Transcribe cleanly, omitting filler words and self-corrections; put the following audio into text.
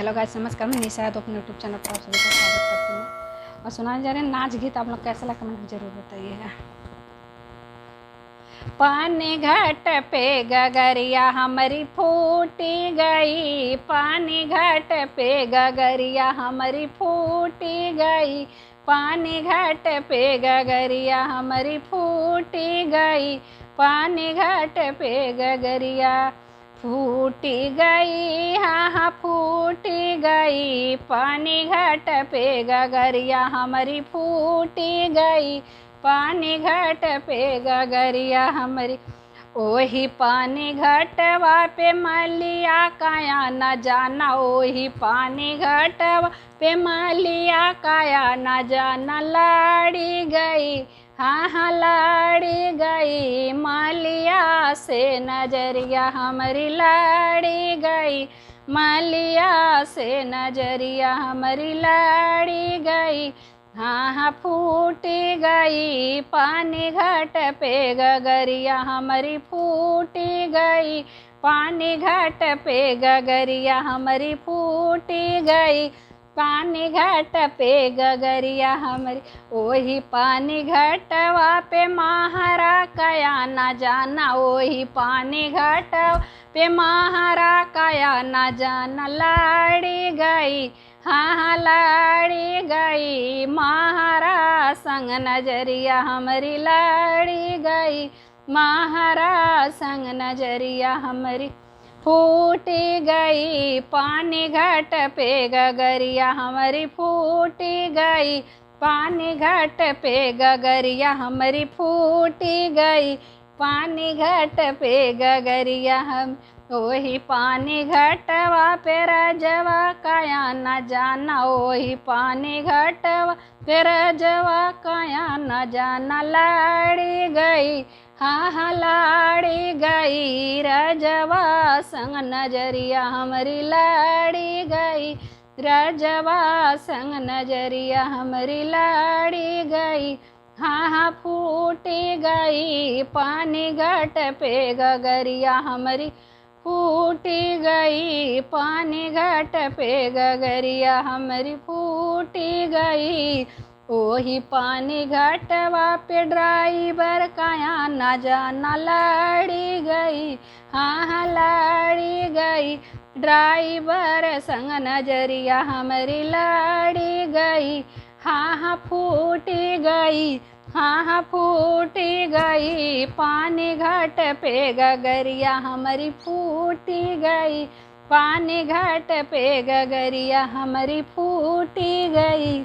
Hello guys, नमस्कार। मैं निशा तो अपने यूट्यूब चैनल पर आप सभी का स्वागत करती हूँ। और सुनाने जा रहे हैं नाच गीत। आप लोग कैसा लगा कमेंट जरूर बताइएगा। पानी घाट पे गगरिया हमारी फूटी गई, पानी घाट पे गगरिया हमारी फूटी गई, पानी घाट पे गगरिया हमारी फूटी गई, पानी घाट पे गगरिया फूटी गई, हाँ हाँ फूटी गई, पानी घाट पे गगरिया हमारी फूटी गई, पानी घाट पे गगरिया हमारी। ओही पानी घाटवा पे मलिया काया न जाना, ओही पानी घाटवा पे मलिया काया न जाना, लाड़ी गई, हाँ हाँ लाड़ी गई, मालिया से नजरिया हमारी लाड़ी गई, मालिया से नजरिया हमारी लाड़ी गई, हाँ हाँ फूटी गई, पानी घाट पे गगरिया हमारी फूटी गई, पानी घाट पे गगरिया हमारी फूटी गई, पानी घाट पे गगरिया हमारी। ओही पानी घाटवा पे महारा काया न जाना, ओही पानी घाटवा पे महारा काया न जाना, लाड़ी गई, हाँ हाँ लाड़ी गई, महारा संग नजरिया हमारी लाड़ी गई, महारा संग नजरिया हमारी फूटी गई, पानी घाट पे गगरिया हमारी फूटी गई, पानी घाट पे गगरिया हमारी फूटी गई, पानी घाट पे गगरिया हम। ओही पानी घाटवा पे रजवा काया न जाना, ओही पानी घाटवा पे रजवा काया न जाना, लाड़ी गई, हाँ हाँ लाड़ी गई, रजवा संग नजरिया हमारी लाड़ी गई, रजवा संग नजरिया हमारी लाड़ी गई, हाँ हाँ फूटी गई, पानी घाट पे गगरिया हमारी फूटी गई, पानी घाट पे गगरिया हमारी फूटी गई। ओही पानी घाटवा पे ड्राइवर काया न जाना, लाड़ी गई, हाँ हाँ लाड़ी गई, ड्राइवर संग नजरिया हमारी लाड़ी गई, हाँ हाँ फूटी गई, हाँ हाँ फूटी गई, पानी घाट पे गगरिया हमारी फूटी गई, पानी घाट पे गगरिया हमारी फूटी गई।